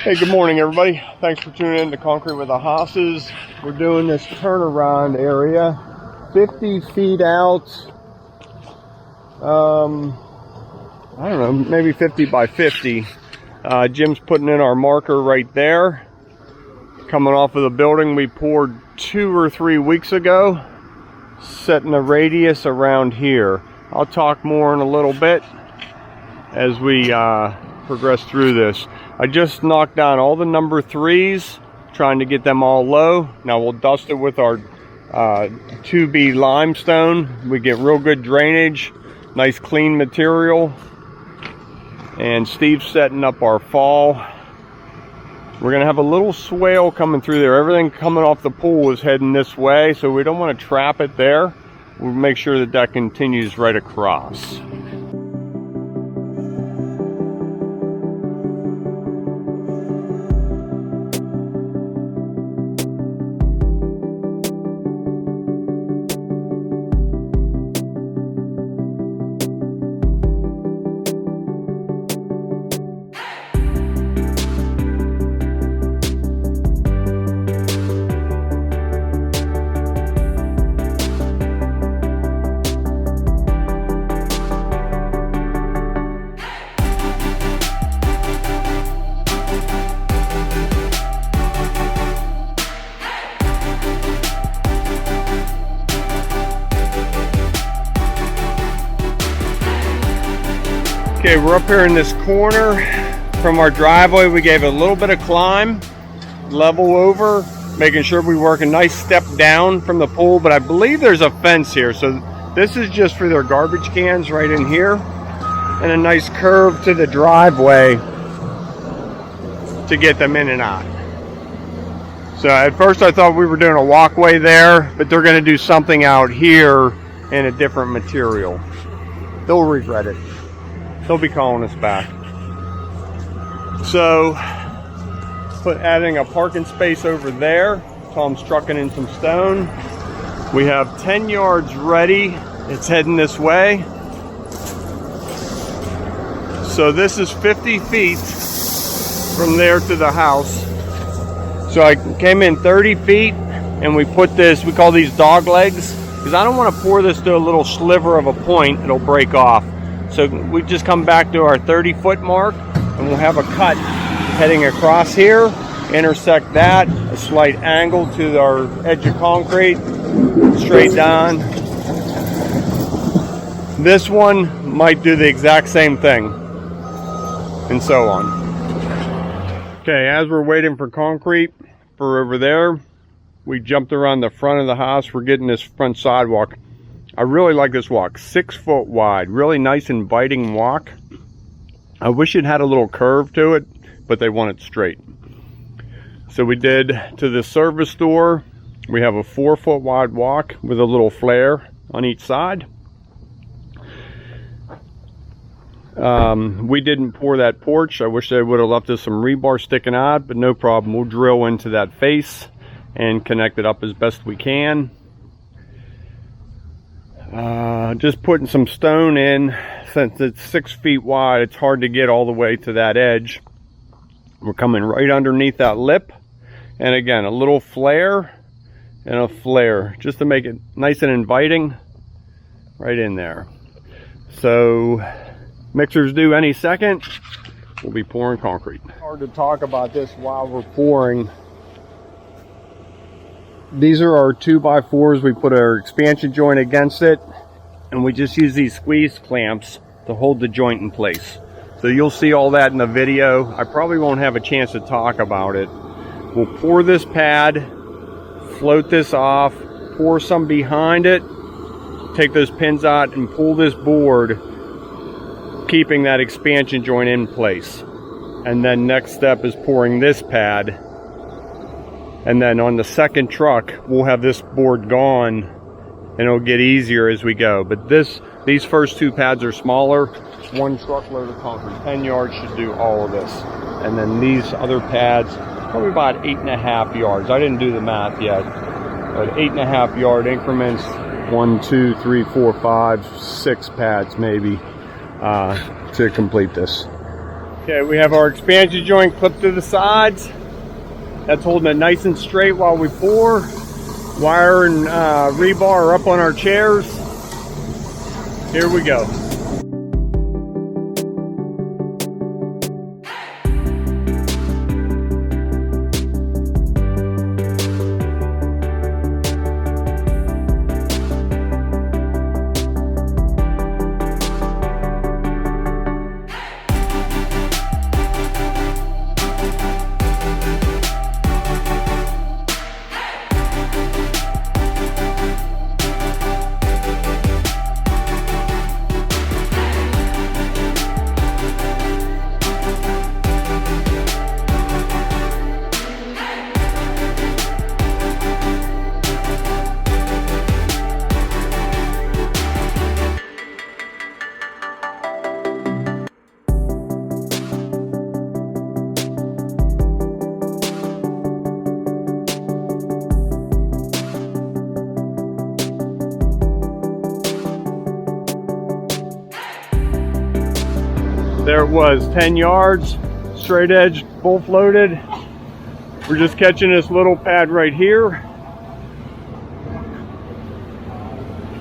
Hey, good morning, everybody. Thanks for tuning in to Concrete with the Hosses. We're doing this turnaround area, 50 feet out. I don't know, maybe 50 by 50. Jim's putting in our marker right there. Coming off of the building we poured 2 or 3 weeks ago, setting a radius around here. I'll talk more in a little bit as we progress through this. I just knocked down all the number 3s, trying to get them all low. Now we'll dust it with our 2B limestone. We get real good drainage, nice clean material. And Steve's setting up our fall. We're gonna have a little swale coming through there. Everything coming off the pool is heading this way, so we don't want to trap it there. We'll make sure that that continues right across. Okay, we're up here in this corner from our driveway. We gave it a little bit of climb, level over, making sure we work a nice step down from the pool, but I believe there's a fence here. So this is just for their garbage cans right in here, and a nice curve to the driveway to get them in and out. So at first I thought we were doing a walkway there, but they're gonna do something out here in a different material. They'll regret it. They'll be calling us back. So, adding a parking space over there. Tom's trucking in some stone. We have 10 yards ready. It's heading this way. So this is 50 feet from there to the house. So I came in 30 feet and we put this, we call these dog legs, because I don't want to pour this to a little sliver of a point, it'll break off. So we just come back to our 30-foot mark, and we'll have a cut heading across here, intersect that, a slight angle to our edge of concrete, straight down. This one might do the exact same thing, and so on. Okay, as we're waiting for concrete for over there, we jumped around the front of the house. We're getting this front sidewalk. I really like this walk, 6 foot wide, really nice inviting walk. I wish it had a little curve to it, but they want it straight. So we did to the service door. We have a 4 foot wide walk with a little flare on each side. We didn't pour that porch. I wish they would have left us some rebar sticking out, but no problem. We'll drill into that face and connect it up as best we can. Just putting some stone in. Since it's 6 feet wide, it's hard to get all the way to that edge. We're coming right underneath that lip, and again a little flare and a flare just to make it nice and inviting right in there. So mixer's due any second. We'll be pouring concrete. Hard to talk about this while we're pouring. These are our 2x4s. We put our expansion joint against it, and we just use these squeeze clamps to hold the joint in place. So you'll see all that in the video. I probably won't have a chance to talk about it. We'll pour this pad, float this off, pour some behind it, take those pins out and pull this board, keeping that expansion joint in place. And then next step is pouring this pad. And then on the second truck, we'll have this board gone, and it'll get easier as we go. But these first 2 pads are smaller. 1 truckload of concrete, 10 yards should do all of this. And then these other pads, probably about 8.5 yards. I didn't do the math yet, but 8.5 yard increments, 1, 2, 3, 4, 5, 6 pads maybe to complete this. Okay, we have our expansion joint clipped to the sides. That's holding it nice and straight while we pour. Wire and rebar are up on our chairs. Here we go. There it was, 10 yards, straight edge, full floated. We're just catching this little pad right here.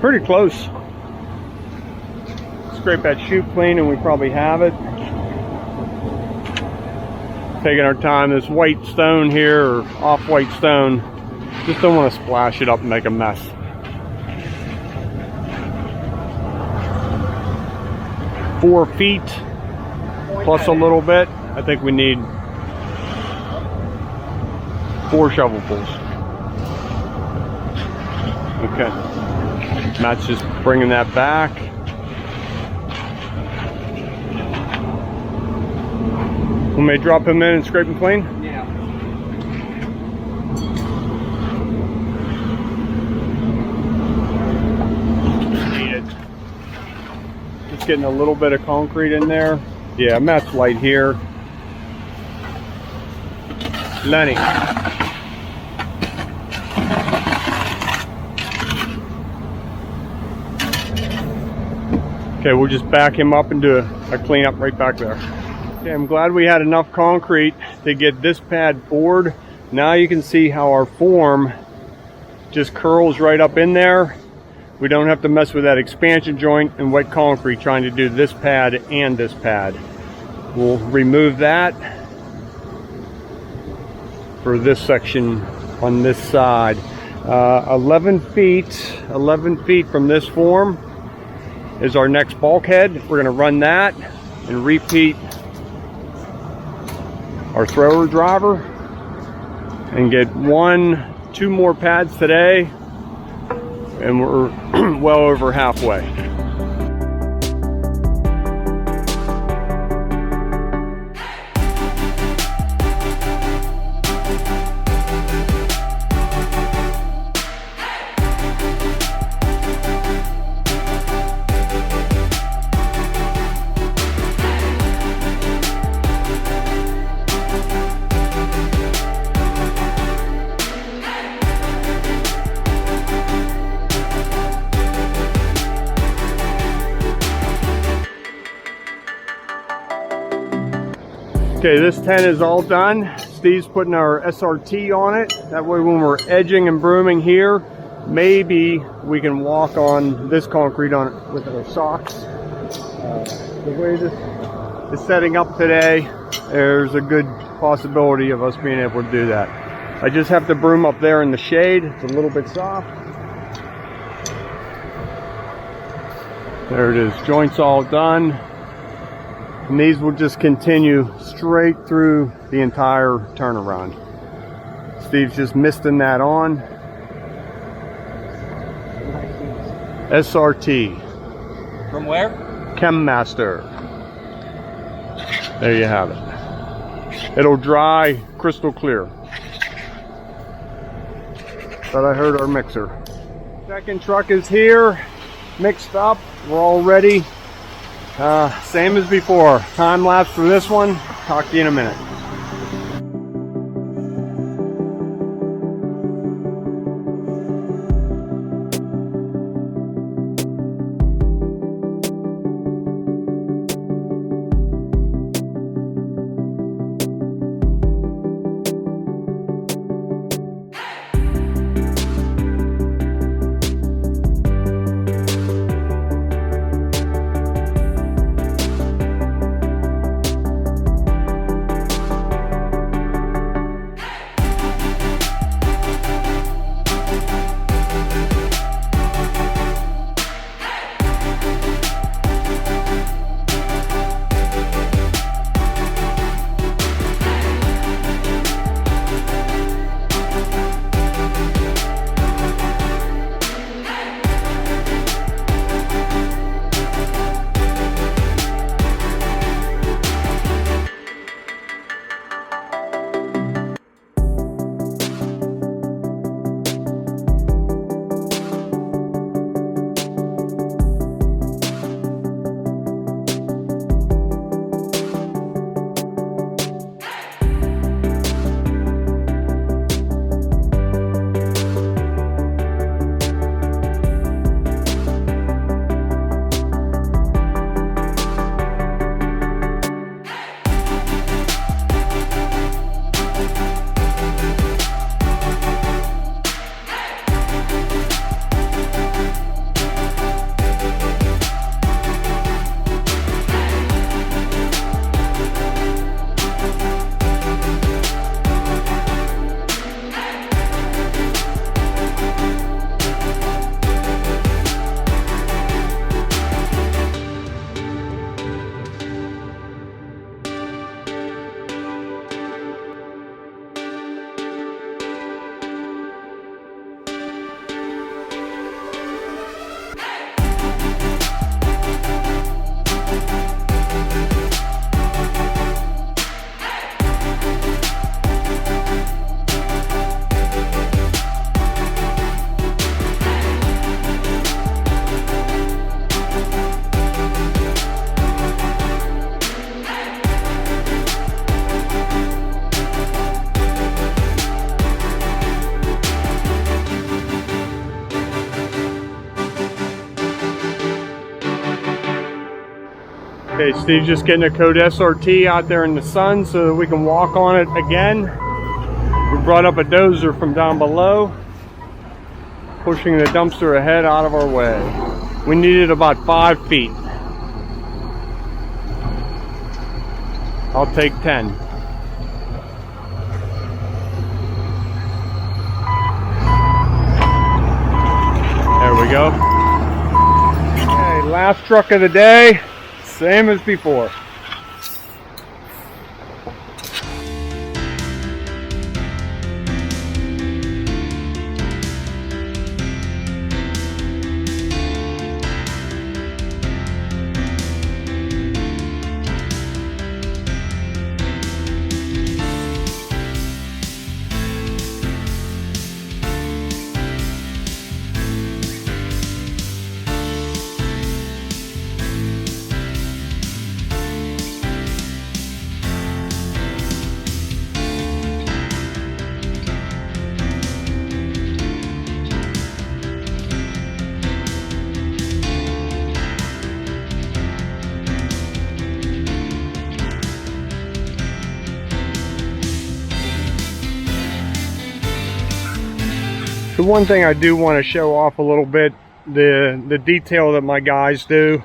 Pretty close. Scrape that chute clean and we probably have it. Taking our time. This white stone here, or off-white stone, just don't want to splash it up and make a mess. Four feet. Plus a little bit. I think we need 4 shovelfuls. Okay. Matt's just bringing that back. We may drop him in and scrape him clean? Yeah. Need it. Just getting a little bit of concrete in there. Yeah, Matt's light here. Lenny. Okay, we'll just back him up and do a cleanup right back there. Okay, I'm glad we had enough concrete to get this pad poured. Now you can see how our form just curls right up in there. We don't have to mess with that expansion joint and wet concrete trying to do this pad and this pad. We'll remove that for this section on this side. 11 feet from this form is our next bulkhead. We're going to run that and repeat our thrower driver and get 2 more pads today, and we're well over halfway. Okay, this tent is all done. Steve's putting our SRT on it. That way when we're edging and brooming here, maybe we can walk on this concrete on it with our socks. The way this is setting up today, there's a good possibility of us being able to do that. I just have to broom up there in the shade. It's a little bit soft. There it is, joints all done. And these will just continue straight through the entire turnaround. Steve's just misting that on. SRT. From where? ChemMaster. There you have it. It'll dry crystal clear. But I heard our mixer. Second truck is here, mixed up. We're all ready. Same as before. Time lapse for this one. Talk to you in a minute. Okay, Steve's just getting a Code SRT out there in the sun so that we can walk on it again. We brought up a dozer from down below, pushing the dumpster ahead out of our way. We needed about 5 feet. I'll take 10. There we go. Okay, last truck of the day, same as before. The one thing I do want to show off a little bit, the detail that my guys do.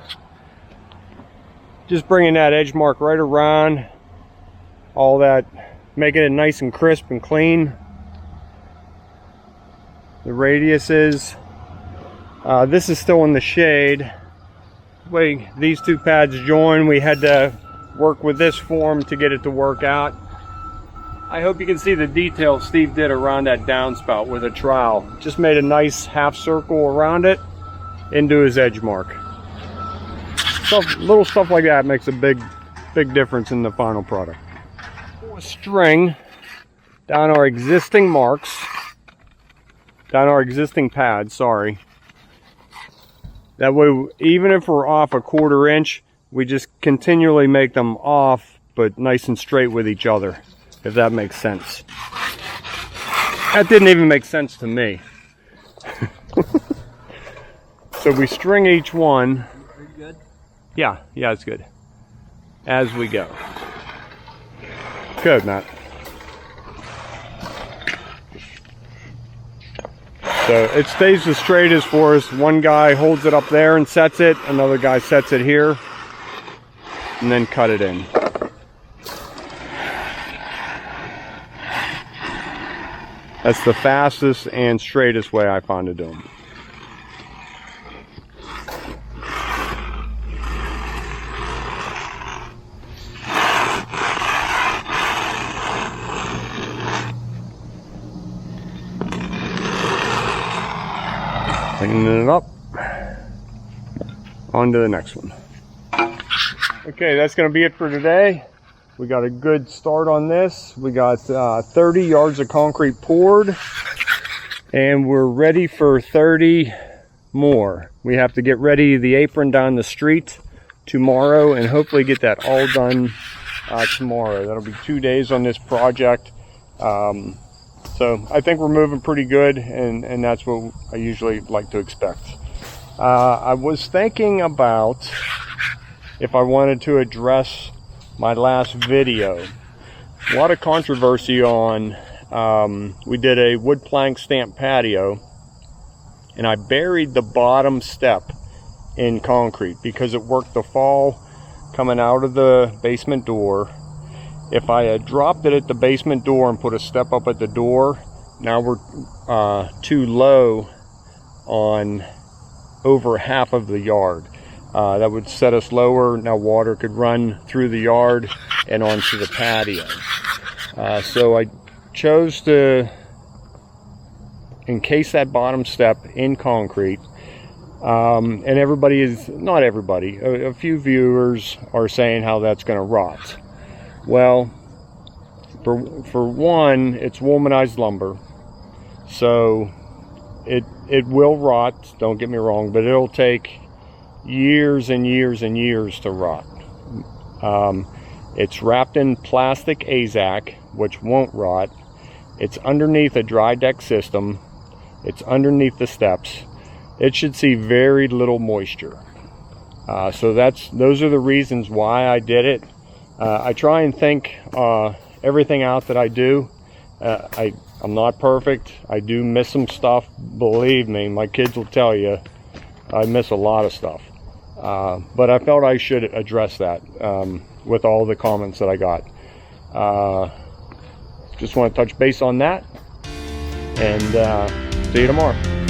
Just bringing that edge mark right around, all that, making it nice and crisp and clean. The radiuses. This is still in the shade. The way these two pads join, we had to work with this form to get it to work out. I hope you can see the detail Steve did around that downspout with a trowel. Just made a nice half circle around it into his edge mark. Little stuff like that makes a big difference in the final product. Pull a string down our existing marks, down our existing pad, sorry. That way, even if we're off a 1/4 inch, we just continually make them off, but nice and straight with each other. If that makes sense. That didn't even make sense to me. So we string each one. Are you good? Yeah, it's good. As we go. Good, Matt. So it stays the straightest for us. One guy holds it up there and sets it. Another guy sets it here. And then cut it in. That's the fastest and straightest way I found to do them. Cleaning it up. On to the next one. Okay, that's going to be it for today. We got a good start on this. We got 30 yards of concrete poured, and we're ready for 30 more. We have to get ready the apron down the street tomorrow and hopefully get that all done tomorrow. That'll be 2 days on this project. So I think we're moving pretty good, and that's what I usually like to expect. I was thinking about if I wanted to address my last video. A lot of controversy on, we did a wood plank stamp patio, and I buried the bottom step in concrete because it worked the fall coming out of the basement door. If I had dropped it at the basement door and put a step up at the door, now we're too low on over half of the yard. That would set us lower. Now water could run through the yard and onto the patio. So I chose to encase that bottom step in concrete. And everybody is, not everybody, a few viewers are saying how that's going to rot. Well, for one, it's womanized lumber. So it will rot, don't get me wrong, but it'll take years and years and years to rot. It's wrapped in plastic AZAC, which won't rot. It's underneath a dry deck system. It's underneath the steps. It should see very little moisture. So those are the reasons why I did it. I try and think everything out that I do. I'm not perfect. I do miss some stuff. Believe me, my kids will tell you I miss a lot of stuff. But I felt I should address that with all the comments that I got. Just want to touch base on that, and see you tomorrow.